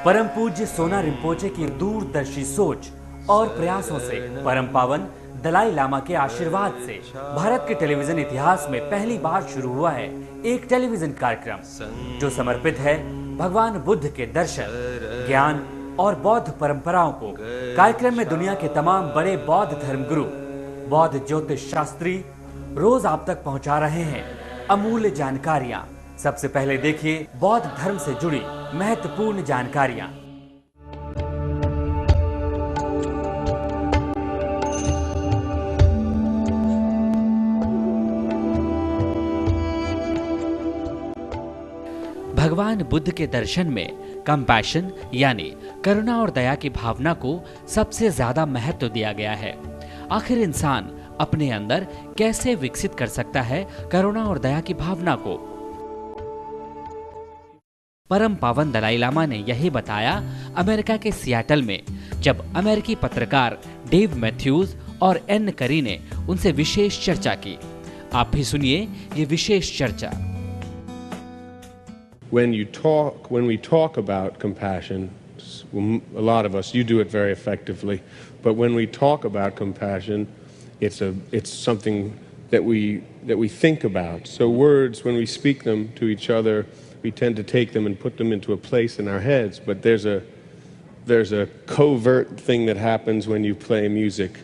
परम पूज्य सोना रिम्पोचे की दूरदर्शी सोच और प्रयासों से परम पावन दलाई लामा के आशीर्वाद से भारत के टेलीविजन इतिहास में पहली बार शुरू हुआ है एक टेलीविजन कार्यक्रम जो समर्पित है भगवान बुद्ध के दर्शन, ज्ञान और बौद्ध परंपराओं को। कार्यक्रम में दुनिया के तमाम बड़े बौद्ध धर्मगुरु, बौद्ध ज्योतिष शास्त्री रोज आप तक पहुंचा रहे हैं अमूल्य जानकारियां। सबसे पहले देखिए बौद्ध धर्म से जुड़ी महत्वपूर्ण जानकारियां। भगवान बुद्ध के दर्शन में कंपैशन यानी करुणा और दया की भावना को सबसे ज्यादा महत्व दिया गया है। आखिर इंसान अपने अंदर कैसे विकसित कर सकता है करुणा और दया की भावना को? परम पावन दलाई लामा ने यही बताया अमेरिका के सियाटल में, जब अमेरिकी पत्रकार डेव मैथ्यूज और एन करी ने उनसे विशेष चर्चा की। आप भी सुनिए ये विशेष चर्चा। When we talk about compassion, a lot of us, you do it very effectively, but when we talk about compassion, it's something that we think about. So words, when we speak them to each other, we tend to take them and put them into a place in our heads, but there's a covert thing that happens when you play music.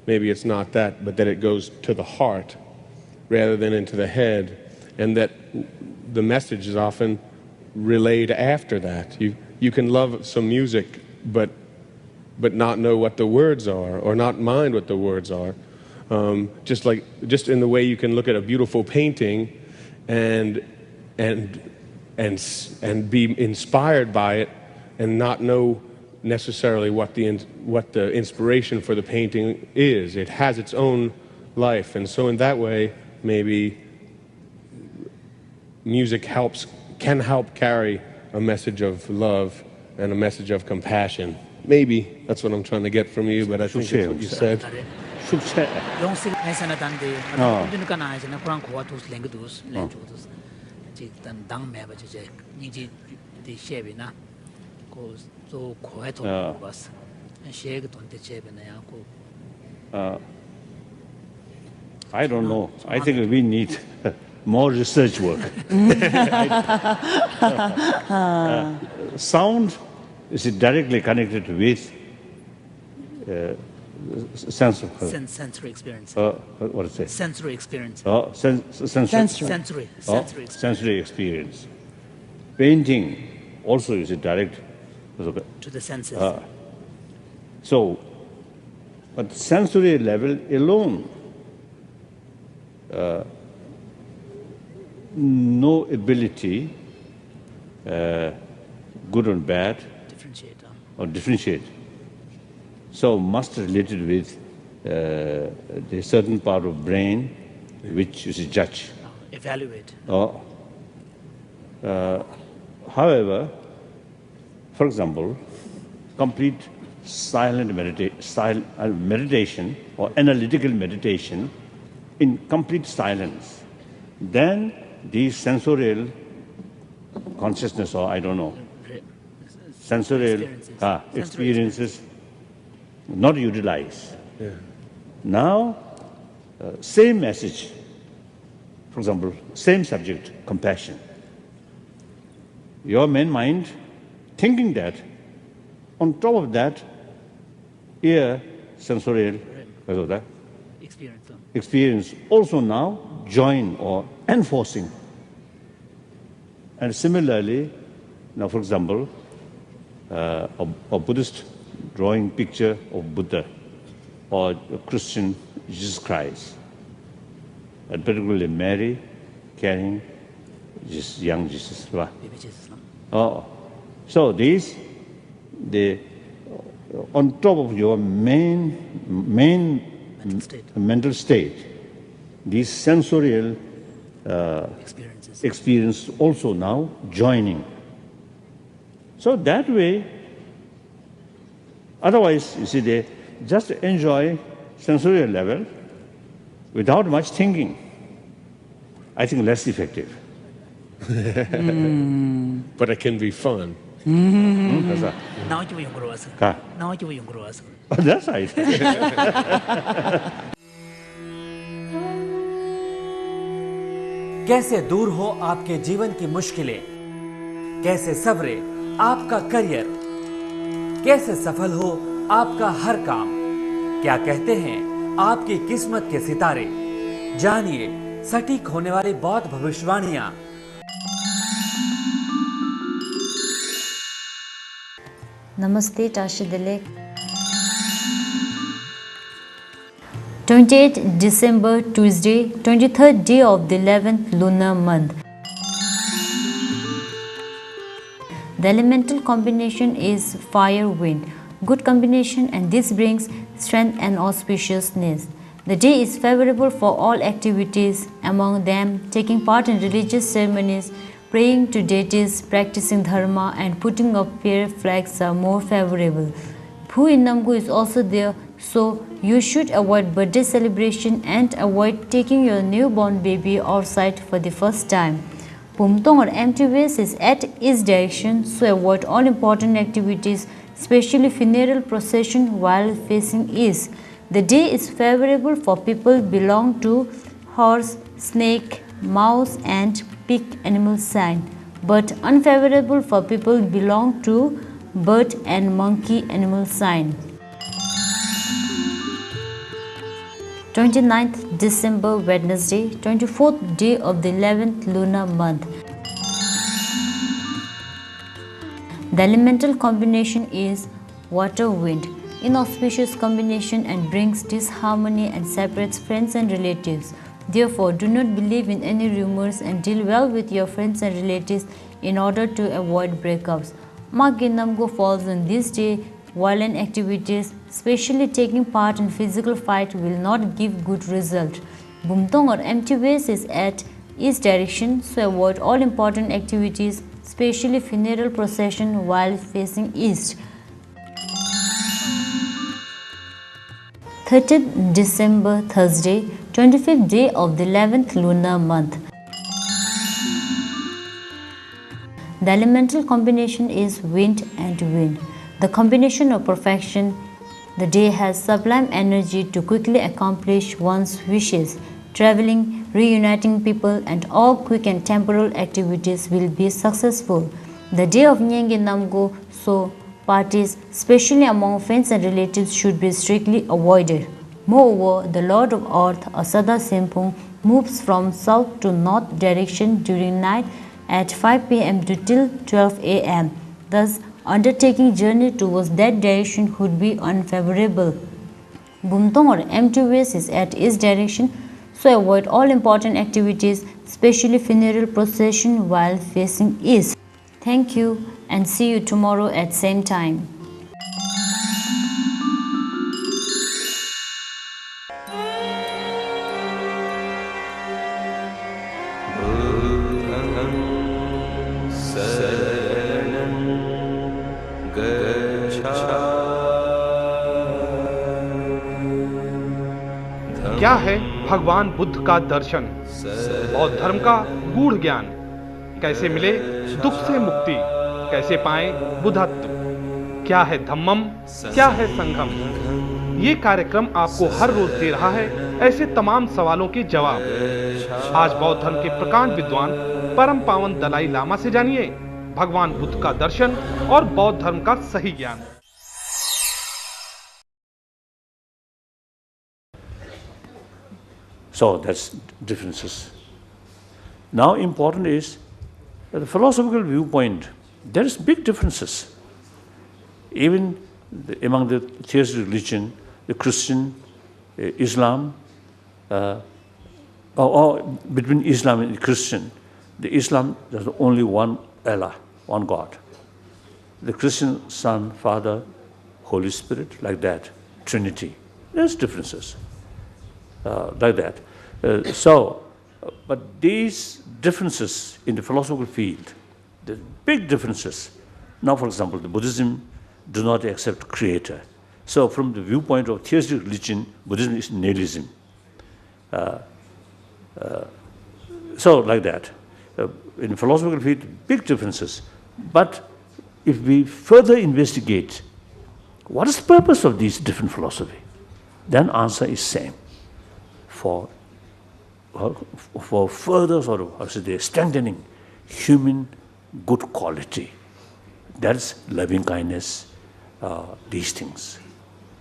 Maybe it's not that, but that it goes to the heart rather than into the head, and that the message is often relayed after that. You can love some music but not know what the words are, or not mind what the words are. Just in the way you can look at a beautiful painting and be inspired by it and not know necessarily what the inspiration for the painting is. It has its own life, and so in that way maybe music can help carry a message of love and a message of compassion. Maybe that's what I'm trying to get from you, but I think that's what you said. I don't know. I think we need more research work. Sound is directly connected with sensory experience. What is it? Sensory experience. Sensory experience. Painting also is direct to the senses. So, at sensory level alone, no ability, good or bad, differentiate. So must related with the certain part of brain which is judge. Evaluate. However, for example, complete silent meditation or analytical meditation in complete silence, then these sensorial consciousness, or I don't know, sensorial experiences not utilized. Yeah. Now, same message, for example, same subject, compassion. Your main mind thinking that, on top of that, ear, sensorial experience also now join or enforcing. And similarly, now for example, a Buddhist drawing picture of Buddha or a Christian Jesus Christ, and particularly Mary carrying young Jesus. Baby Jesus. So these, on top of your main mental state, these sensorial experience also now joining. So that way, otherwise, you see, they just enjoy sensorial level without much thinking. I think less effective. But it can be fun. That's right. Now you will grow us. Ka. Now you will grow us. That's right. कैसे दूर हो आपके जीवन की मुश्किलें, कैसे सवरे आपका career, कैसे सफल हो आपका हर काम, क्या कहते हैं आपकी किस्मत के सितारे। जानिए सटीक होने वाली बौद्ध भविष्यवाणियां। Namaste, Tashidale. 28th December, Tuesday, 23rd day of the 11th lunar month. The elemental combination is fire-wind. Good combination, and this brings strength and auspiciousness. The day is favorable for all activities, among them taking part in religious ceremonies, praying to deities, practicing dharma, and putting up prayer flags are more favorable. Phu in Namgu is also there, so you should avoid birthday celebration and avoid taking your newborn baby outside for the first time. Pumtong or empty vase is at east direction, so avoid all important activities, especially funeral procession while facing east. The day is favorable for people belong to horse, snake, mouse and pig animal sign, but unfavorable for people belong to bird and monkey animal sign. 29th December, Wednesday, 24th day of the 11th lunar month. The elemental combination is water-wind, inauspicious combination and brings disharmony and separates friends and relatives. Therefore, do not believe in any rumors and deal well with your friends and relatives in order to avoid breakups. Maginamgo falls on this day. Violent activities, especially taking part in physical fight, will not give good result. Bumtong or empty vase is at east direction, so avoid all important activities, especially funeral procession while facing east. 30th December, Thursday, 25th day of the 11th lunar month. The elemental combination is wind and wind. The combination of perfection. The day has sublime energy to quickly accomplish one's wishes. Traveling, reuniting people, and all quick and temporal activities will be successful. The day of Nyenge Namgo, so parties, especially among friends and relatives, should be strictly avoided. Moreover, the Lord of Earth, Asada Sempung, moves from south to north direction during night at 5 p.m. to till 12 a.m. Thus, undertaking journey towards that direction would be unfavorable. Bumtong or empty vase is at east direction, so avoid all important activities, especially funeral procession while facing east. Thank you and see you tomorrow at same time. क्या है भगवान बुद्ध का दर्शन, बौद्ध धर्म का गूढ़ ज्ञान, कैसे मिले दुख से मुक्ति, कैसे पाए बुद्धत्व, क्या है धम्मम, क्या है संघम। ये कार्यक्रम आपको हर रोज दे रहा है ऐसे तमाम सवालों के जवाब। आज बौद्ध धर्म के प्रकांड विद्वान परम पावन दलाई लामा से जानिए भगवान बुद्ध का दर्शन और बौद्ध धर्म का सही ज्ञान। So that's differences. Now important is the philosophical viewpoint. There is big differences. Even among the theistic religion, the Christian, Islam, or between Islam and Christian, the Islam there's only one Allah, one God. The Christian Son, Father, Holy Spirit, like that, Trinity. There's differences. Like that. But these differences in the philosophical field, the big differences. Now, for example, the Buddhism do not accept creator. So from the viewpoint of theistic religion, Buddhism is nihilism. So like that. In philosophical field, big differences. But if we further investigate what is the purpose of these different philosophy, then answer is same. For further sort of, how should I say, strengthening human good quality, that's loving kindness, these things,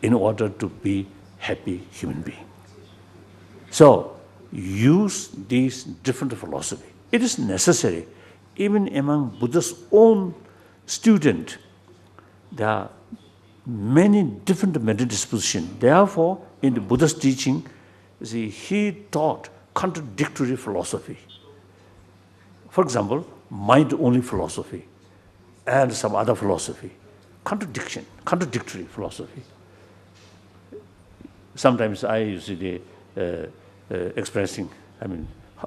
in order to be happy human being. So use these different philosophy. It is necessary. Even among Buddha's own student, there are many different mental dispositions. Therefore, in the Buddha's teaching, you see, he taught contradictory philosophy. For example, mind-only philosophy and some other philosophy. Contradictory philosophy. Sometimes I usually expressing,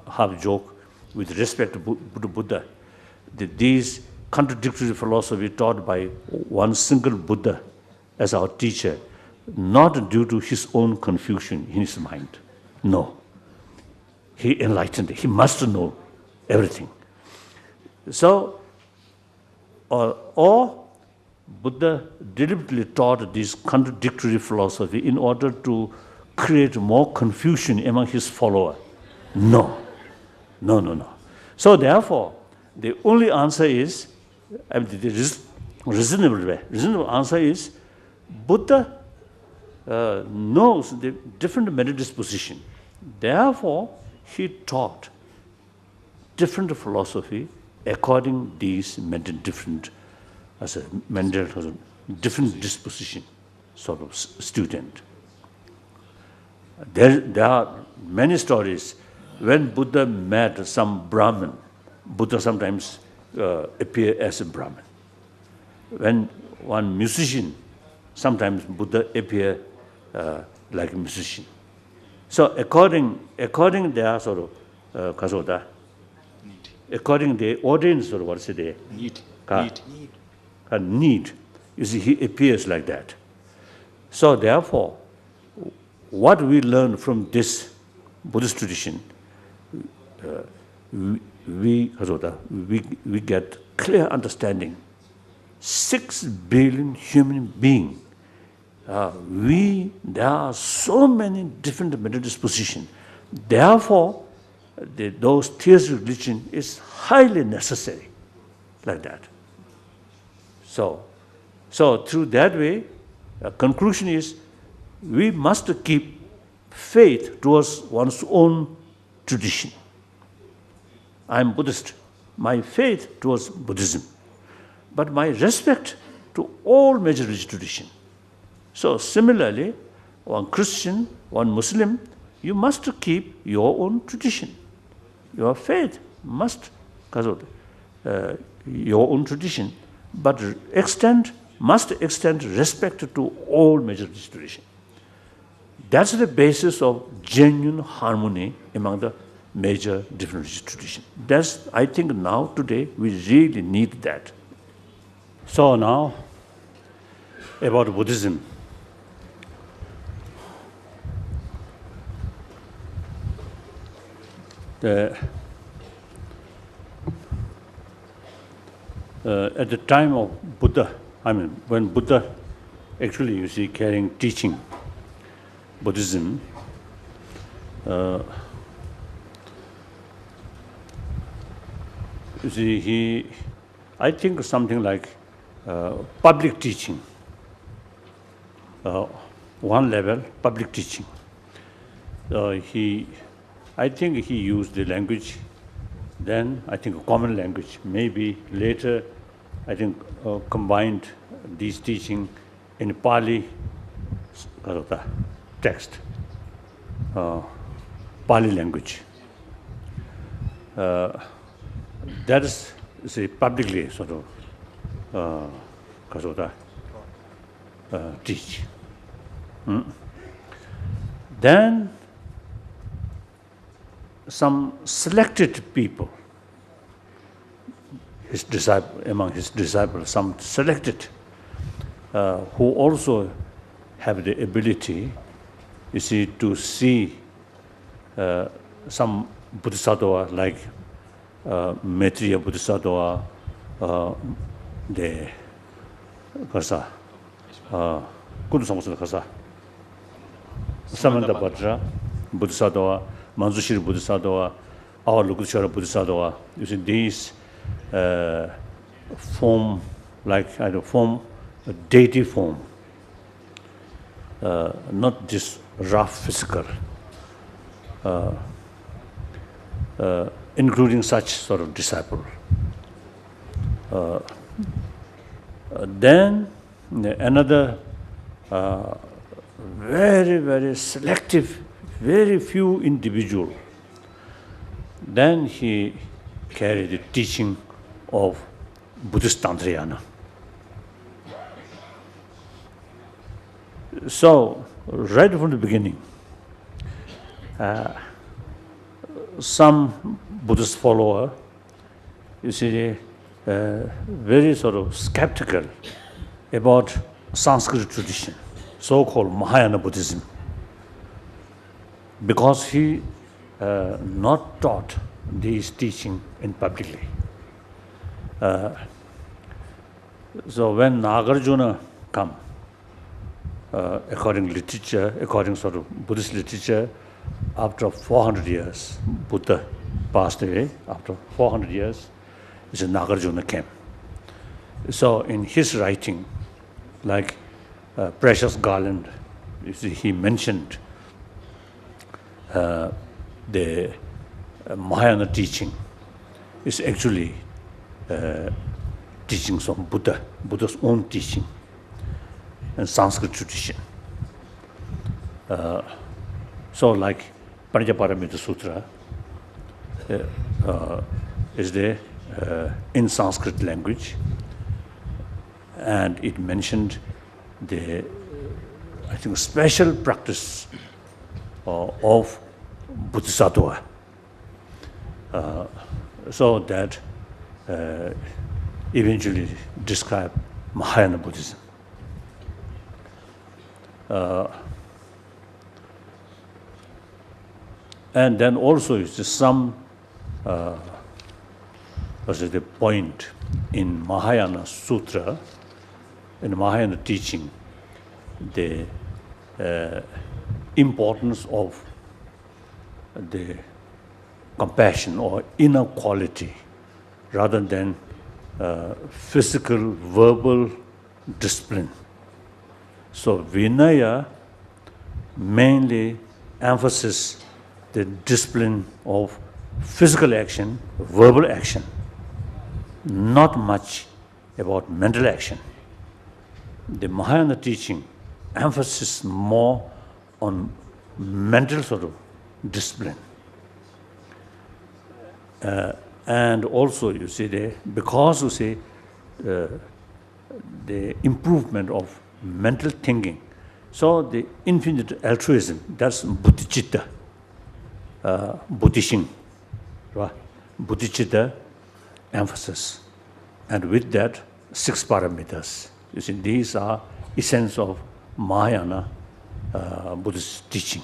half joke with respect to Buddha, that these contradictory philosophy taught by one single Buddha as our teacher, not due to his own confusion in his mind. No. He enlightened. He must know everything. So, or Buddha deliberately taught this contradictory philosophy in order to create more confusion among his followers. No. So therefore, the only answer is, the reasonable answer is, Buddha knows the different mental disposition. Therefore, he taught different philosophy according these different disposition sort of student. There are many stories. When Buddha met some Brahmin, Buddha sometimes appear as a Brahmin. When one musician, sometimes Buddha appear like a musician. So according their sort of according the audience or what's it? Need. You see, he appears like that. So therefore, what we learn from this Buddhist tradition, we get clear understanding. 6 billion human beings. There are so many different mental dispositions. Therefore, those theistic religion is highly necessary, like that. So through that way, conclusion is, we must keep faith towards one's own tradition. I am Buddhist. My faith towards Buddhism, but my respect to all major religious traditions. So similarly, one Christian, one Muslim, you must keep your own tradition. Your faith must your own tradition, but must extend respect to all major religious traditions. That's the basis of genuine harmony among the major different religious traditions. That's, I think now, today, we really need that. So now, about Buddhism. At the time of Buddha, when Buddha actually, you see, teaching Buddhism, you see, I think something like public teaching, one level, public teaching. I think he used the language, then I think a common language. Maybe later, I think combined these teaching in Pali text, Pali language. That is, say, publicly sort of teach. Then some selected people, among his disciples, some selected who also have the ability, you see, to see some bodhisattva like Maitreya Bodhisattva, the Kasa, Kudu Samusa Kasa, Samantha Batra, Buddhisadoa, Manzushiri Buddhisadoa, our Lukushara Buddhisadoa. You see, these form form a deity form, not just rough physical, including such sort of disciple. Then another very, very selective, very few individual. Then he carried the teaching of Buddhist Tantrayana. So, right from the beginning, some Buddhist follower, you see, very sort of skeptical about Sanskrit tradition, so-called Mahayana Buddhism, because he not taught these teaching in publicly. So when Nagarjuna come, according literature, according sort of Buddhist literature, after 400 years, Buddha passed away. After 400 years, it's Nagarjuna came. So in his writing, like Precious Garland, you see, he mentioned the Mahayana teaching is actually teachings of Buddha, Buddha's own teaching and Sanskrit tradition. So like Panchaparamita Sutra is there in Sanskrit language, and it mentioned the, I think, special practice of Bodhisattva, so that eventually describe Mahayana Buddhism. And then also is some the point in Mahayana Sutra, in Mahayana teaching, the importance of the compassion or inner quality rather than physical, verbal discipline. So Vinaya mainly emphasizes the discipline of physical action, verbal action, not much about mental action. The Mahayana teaching emphasizes more on mental sort of discipline. And also, you see, because you see the improvement of mental thinking, so the infinite altruism, that's bodhicitta, bodhishin, right? Bodhicitta emphasis. And with that, 6 paramitas. You see, these are essence of Mahayana Buddhist teaching.